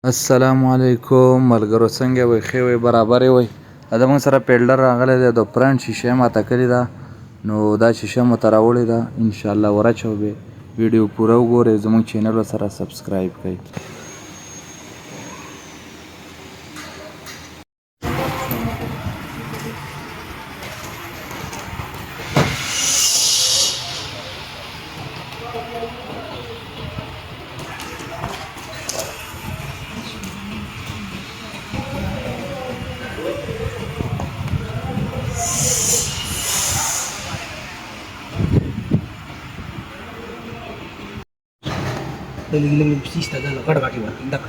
السلام علیکم ملګرو، څنګه وئ؟ ښه وئ؟ برابرې وئ؟ دا موږ سره پیلډر راغلی دی، د فرنټ شیشه یې ماته کړې ده، نو دا شیشه مو ته راوړې ده. انشاءالله ورچو به ویډیو پوره وګورئ، زموږ چینل سره سبسکرایب کړئ. Dali-dali pista dalla guarda che guarda, indaka.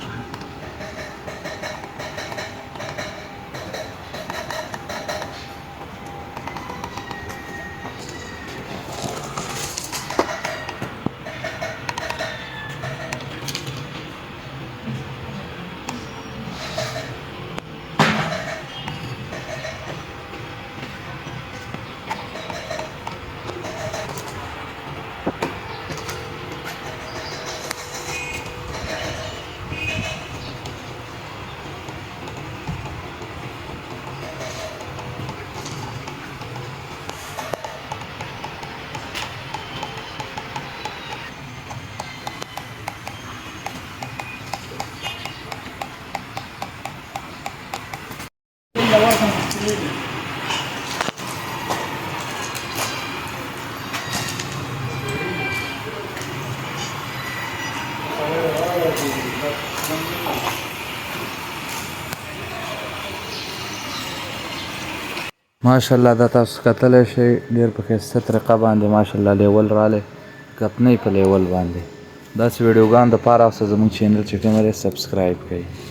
ماشاءالله دا تاسو کتلی شئ، ډېر په ښایسته طریقه باندې ماشاءالله لیول رالی، کتنۍ په لیول باندې. داسې ویډیوګانو دپاره زموږ چینل چې کوم دی سبسکرایب کړئ.